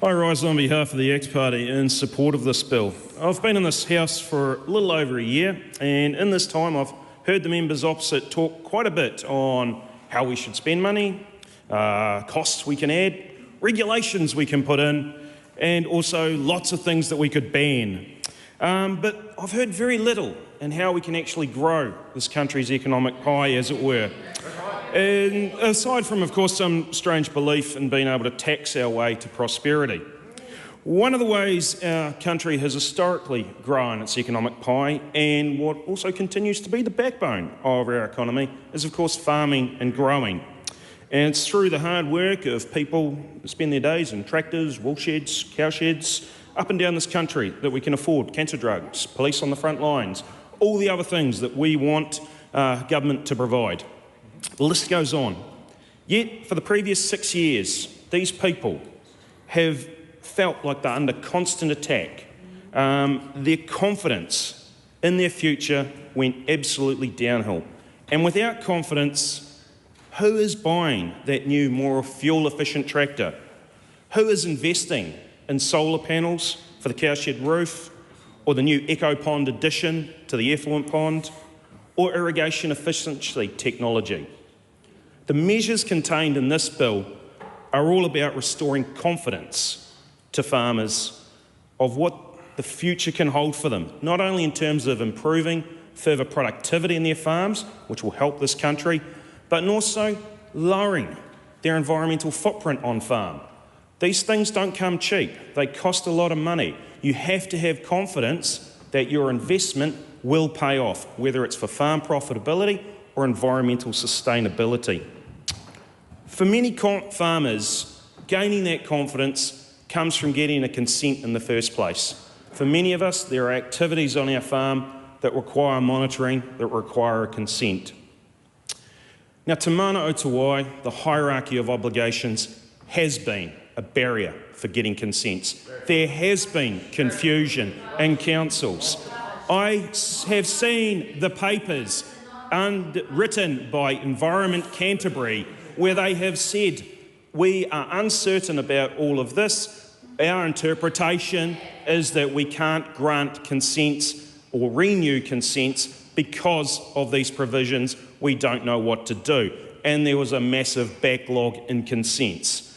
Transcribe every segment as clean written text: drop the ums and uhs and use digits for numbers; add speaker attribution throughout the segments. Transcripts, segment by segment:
Speaker 1: I rise on behalf of the X Party in support of this bill. I've been in this House for a little over a year, and in this time I've heard the members opposite talk quite a bit on how we should spend money, costs we can add, regulations we can put in, and also lots of things that we could ban. But I've heard very little in how we can actually grow this country's economic pie, as it were. And aside from, of course, some strange belief in being able to tax our way to prosperity. One of the ways our country has historically grown its economic pie, and what also continues to be the backbone of our economy, is of course farming and growing. And it's through the hard work of people who spend their days in tractors, wool sheds, cow sheds, up and down this country that we can afford cancer drugs, police on the front lines, all the other things that we want government to provide. The list goes on. Yet, for the previous 6 years, these people have felt like they're under constant attack. Their confidence in their future went absolutely downhill. And without confidence, who is buying that new, more fuel-efficient tractor? Who is investing in solar panels for the cowshed roof, or the new Eco Pond addition to the effluent pond, or irrigation efficiency technology? The measures contained in this bill are all about restoring confidence to farmers of what the future can hold for them, not only in terms of improving further productivity in their farms, which will help this country, but also lowering their environmental footprint on farm. These things don't come cheap. They cost a lot of money. You have to have confidence that your investment will pay off, whether it's for farm profitability or environmental sustainability. For many farmers, gaining that confidence comes from getting a consent in the first place. For many of us, there are activities on our farm that require monitoring, that require a consent. Now, to mana o te wai, the hierarchy of obligations has been a barrier for getting consents. There has been confusion in councils. I have seen the papers written by Environment Canterbury where they have said, we are uncertain about all of this. Our interpretation is that we can't grant consents or renew consents because of these provisions. We don't know what to do. And there was a massive backlog in consents.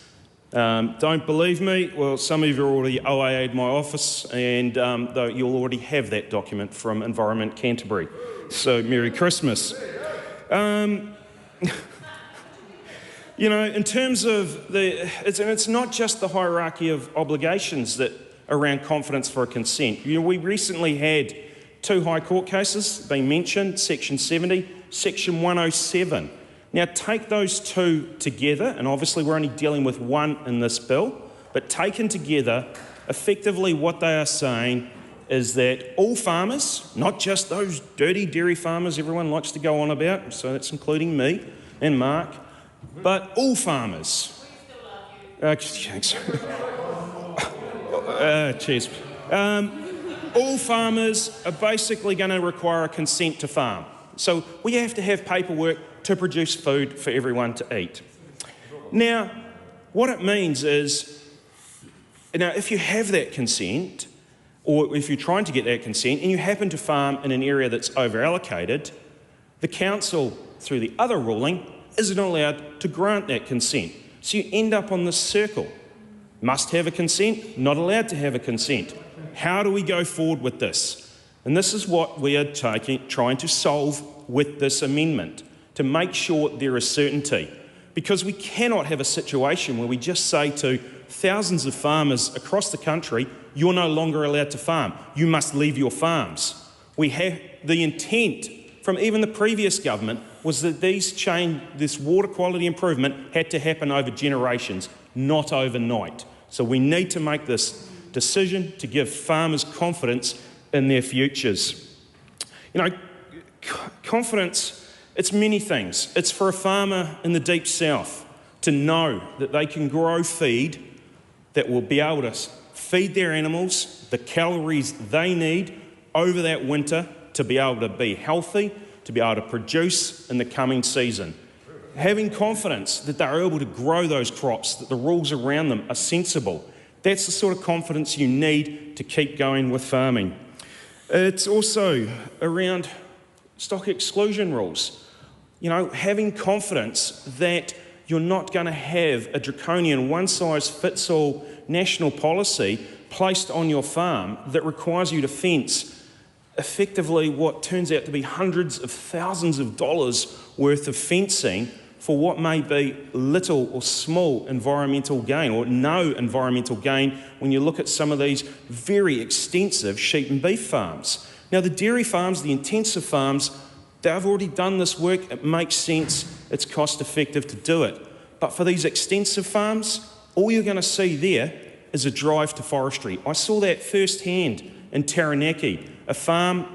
Speaker 1: Don't believe me? Well, some of you already OAA'd my office, and though you'll already have that document from Environment Canterbury. So, Merry Christmas. You know, in terms of it's not just the hierarchy of obligations that around confidence for a consent. You know, we recently had 2 High Court cases being mentioned, Section 70, Section 107. Now, take those 2 together, and obviously we're only dealing with one in this bill, but taken together, effectively what they are saying is that all farmers, not just those dirty dairy farmers everyone likes to go on about, so that's including me and Mark, but all farmers. Cheers. All farmers are basically going to require a consent to farm. So we have to have paperwork to produce food for everyone to eat. Now, what it means is, now if you have that consent, or if you're trying to get that consent and you happen to farm in an area that's over-allocated, the council, through the other ruling, isn't allowed to grant that consent. So you end up on this circle. Must have a consent, not allowed to have a consent. How do we go forward with this? And this is what we are trying to solve with this amendment, to make sure there is certainty. Because we cannot have a situation where we just say to thousands of farmers across the country, you're no longer allowed to farm. You must leave your farms. We have the intent from even the previous government was that this water quality improvement had to happen over generations, not overnight. So we need to make this decision to give farmers confidence in their futures. You know, confidence, it's many things. It's for a farmer in the deep south to know that they can grow feed that will be able to feed their animals the calories they need over that winter to be able to be healthy, to be able to produce in the coming season. Having confidence that they're able to grow those crops, that the rules around them are sensible. That's the sort of confidence you need to keep going with farming. It's also around stock exclusion rules. Having confidence that you're not going to have a draconian one-size-fits-all national policy placed on your farm that requires you to fence effectively what turns out to be hundreds of thousands of dollars worth of fencing for what may be little or small environmental gain or no environmental gain when you look at some of these very extensive sheep and beef farms. Now, the dairy farms, the intensive farms, they've already done this work. It makes sense. It's cost effective to do it. But for these extensive farms, all you're going to see there is a drive to forestry. I saw that firsthand in Taranaki, a farm.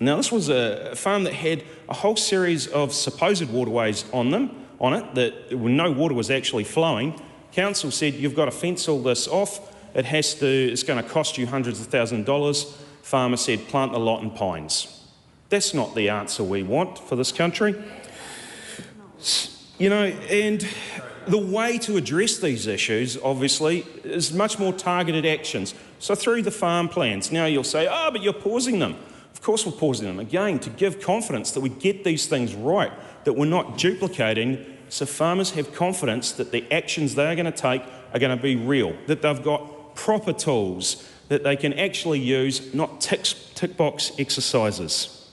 Speaker 1: Now, this was a farm that had a whole series of supposed waterways on it, that no water was actually flowing. Council said, you've got to fence all this off. It's going to cost you hundreds of thousands of dollars. Farmer said, plant the lot in pines. That's not the answer we want for this country. And the way to address these issues, obviously, is much more targeted actions. So through the farm plans. Now you'll say, but you're pausing them. Of course we're pausing them, again, to give confidence that we get these things right, that we're not duplicating, so farmers have confidence that the actions they're going to take are going to be real, that they've got proper tools that they can actually use, not tick box exercises.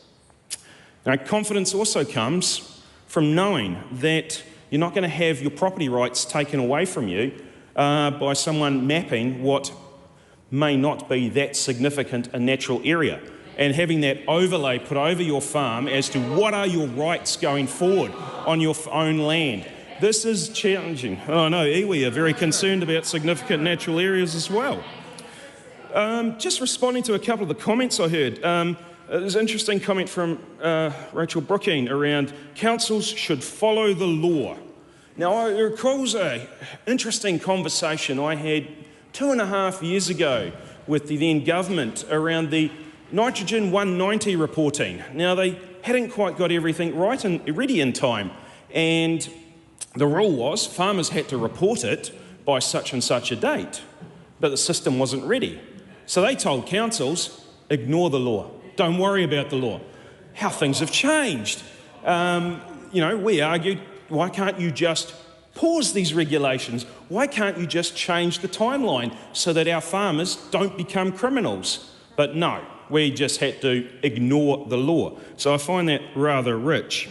Speaker 1: Now, confidence also comes from knowing that you're not going to have your property rights taken away from you by someone mapping what may not be that significant a natural area and having that overlay put over your farm as to what are your rights going forward on your own land. This is challenging. Oh no, iwi are very concerned about significant natural areas as well. Just responding to a couple of the comments I heard. There's an interesting comment from Rachel Brookine around councils should follow the law. Now, it recalls an interesting conversation I had 2.5 years ago with the then government around the nitrogen 190 reporting. Now, they hadn't quite got everything right and ready in time, and the rule was farmers had to report it by such and such a date, but the system wasn't ready. So they told councils, ignore the law, don't worry about the law. How things have changed. We argued, why can't you just pause these regulations? Why can't you just change the timeline so that our farmers don't become criminals? But no, we just had to ignore the law. So I find that rather rich.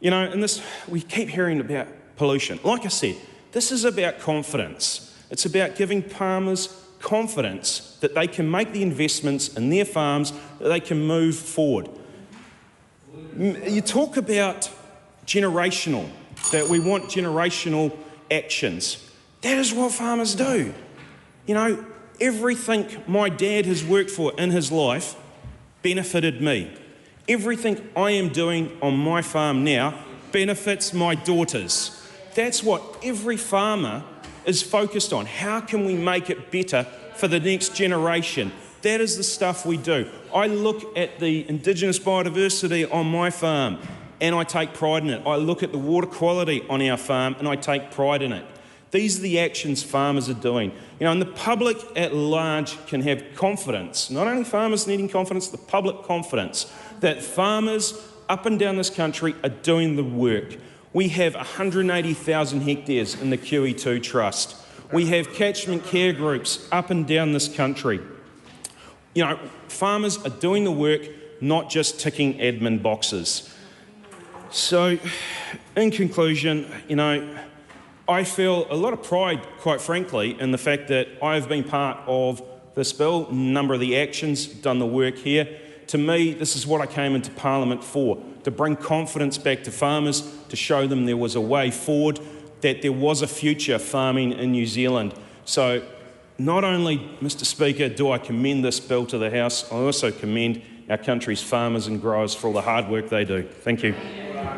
Speaker 1: In this, we keep hearing about pollution. Like I said, this is about confidence. It's about giving farmers confidence that they can make the investments in their farms, that they can move forward. You talk about generational, that we want generational actions. That is what farmers do. Everything my dad has worked for in his life benefited me. Everything I am doing on my farm now benefits my daughters. That's what every farmer is focused on. How can we make it better for the next generation? That is the stuff we do. I look at the Indigenous biodiversity on my farm and I take pride in it. I look at the water quality on our farm and I take pride in it. These are the actions farmers are doing. And the public at large can have confidence, not only farmers needing confidence, the public confidence, that farmers up and down this country are doing the work. We have 180,000 hectares in the QE2 Trust. We have catchment care groups up and down this country. Farmers are doing the work, not just ticking admin boxes. So, in conclusion, I feel a lot of pride, quite frankly, in the fact that I have been part of this bill, a number of the actions, done the work here. To me, this is what I came into Parliament for, to bring confidence back to farmers, to show them there was a way forward, that there was a future farming in New Zealand. So not only, Mr Speaker, do I commend this bill to the House, I also commend our country's farmers and growers for all the hard work they do. Thank you.